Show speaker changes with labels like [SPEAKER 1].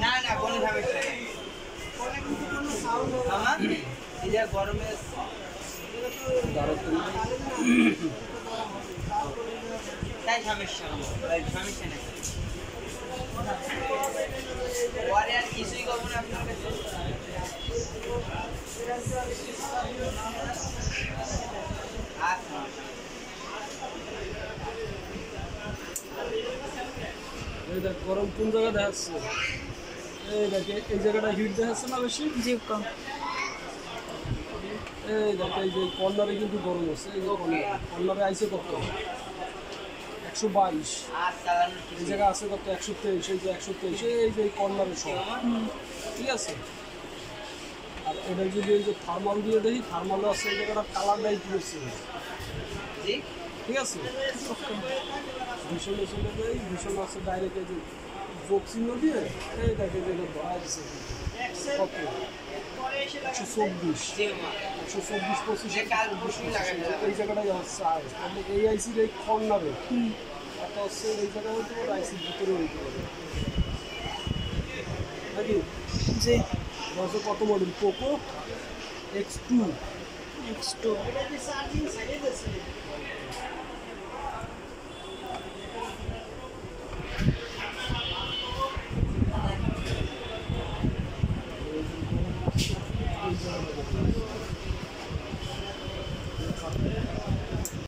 [SPEAKER 1] না না কোনো সমস্যা নেই আমার এই যে গরমে তাই সমস্যা সমস্যা নেই পরে আর কিছুই করবো না আপনার কাছে আচ্ছা
[SPEAKER 2] গরম কোন জায়গা দেখাচ্ছে এই দেখে এই জায়গাটা হিট দেখাচ্ছে না বেশি
[SPEAKER 3] জি কম
[SPEAKER 2] এই দেখে এই যে কর্নারে কিন্তু গরম আছে এই যে কর্নারে আইসে কত 122 এই জায়গা আছে কত 123 এই যে 123 এই যে কর্নারে সব ঠিক আছে আর এটা যদি এই যে থার্মাল দিয়ে দেখি থার্মালও আছে এই জায়গাটা কালারটাই দিয়েছে ঠিক আছে ভীষণ চলে যাই ভীষণ আছে ডাইরেক্ট এই যে যোগ চিহ্ন দিয়ে এই দেখে যে ধরা দিচ্ছে কত 124 এই জায়গাটাই হচ্ছে আইস তাহলে এই আইসির এই কর্নারে এটা হচ্ছে এই জায়গা হতে পারে আইসির ভিতরে হইতে পারে নাকি
[SPEAKER 3] জি
[SPEAKER 2] হচ্ছে কত মডেল পোকো X2